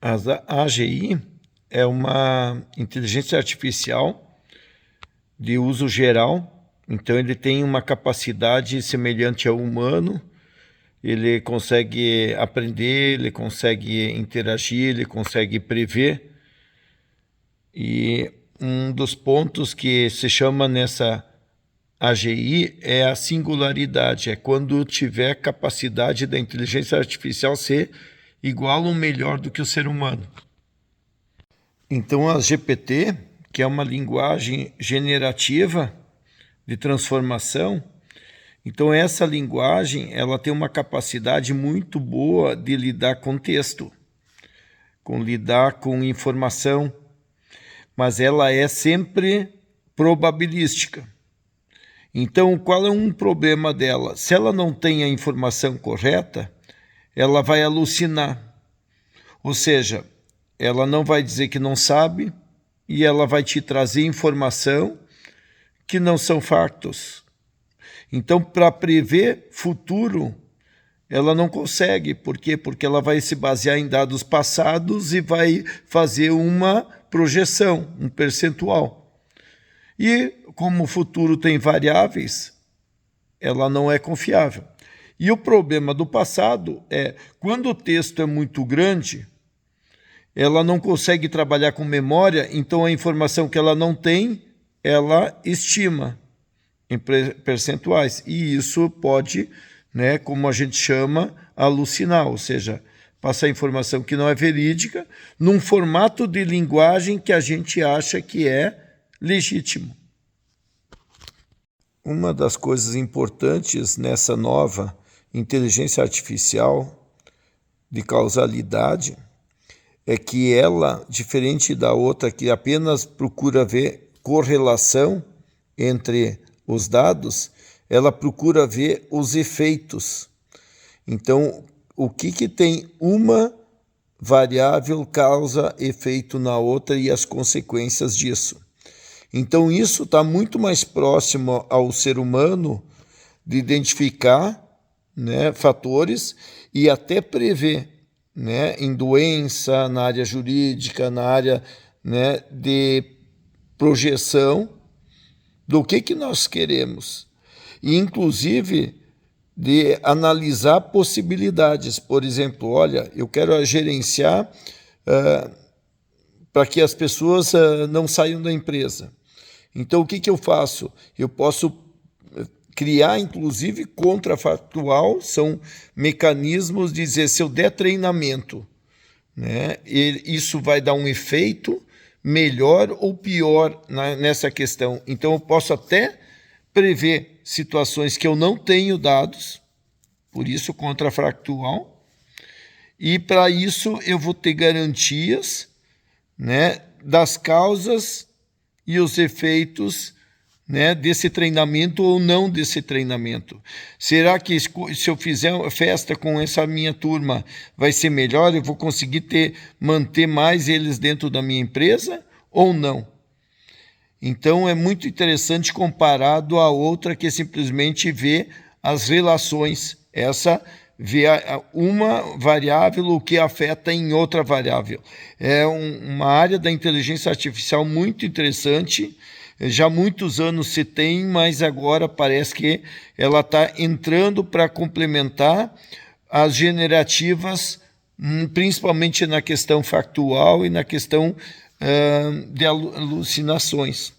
A AGI é uma inteligência artificial de uso geral, então ele tem uma capacidade semelhante ao humano, ele consegue aprender, ele consegue interagir, ele consegue prever. E um dos pontos que se chama nessa AGI é a singularidade, é quando tiver capacidade da inteligência artificial ser igual ou melhor do que o ser humano. Então a GPT, que é uma linguagem generativa de transformação, então essa linguagem ela tem uma capacidade muito boa de lidar com texto, com lidar com informação, mas ela é sempre probabilística. Então, qual é um problema dela? Se ela não tem a informação correta, ela vai alucinar. Ou seja, ela não vai dizer que não sabe e ela vai te trazer informação que não são fatos. Então, para prever futuro, ela não consegue. Por quê? Porque ela vai se basear em dados passados e vai fazer uma projeção, um percentual. E como o futuro tem variáveis, ela não é confiável. E o problema do passado é, quando o texto é muito grande, ela não consegue trabalhar com memória, então a informação que ela não tem, ela estima em percentuais. E isso pode, como a gente chama, alucinar, ou seja, passar informação que não é verídica, num formato de linguagem que a gente acha que é legítimo. Uma das coisas importantes nessa nova inteligência artificial de causalidade é que ela, diferente da outra que apenas procura ver correlação entre os dados, ela procura ver os efeitos. Então, o que tem uma variável causa efeito na outra e as consequências disso. Então, isso está muito mais próximo ao ser humano de identificar fatores e até prever em doença, na área jurídica, na área de projeção do que nós queremos. E, inclusive, de analisar possibilidades. Por exemplo, olha, eu quero gerenciar para que as pessoas não saiam da empresa. Então, o que eu faço? Eu posso criar, inclusive, contrafactual, são mecanismos de dizer, se eu der treinamento, isso vai dar um efeito melhor ou pior nessa questão. Então, eu posso até prever situações que eu não tenho dados, por isso contrafactual, e para isso eu vou ter garantias das causas e os efeitos desse treinamento ou não desse treinamento. Será que se eu fizer uma festa com essa minha turma vai ser melhor? Eu vou conseguir manter mais eles dentro da minha empresa ou não? Então é muito interessante comparado à outra que simplesmente vê as relações. Essa vê uma variável o que afeta em outra variável. É uma área da inteligência artificial muito interessante. Já há muitos anos se tem, mas agora parece que ela está entrando para complementar as generativas, principalmente na questão factual e na questão de alucinações.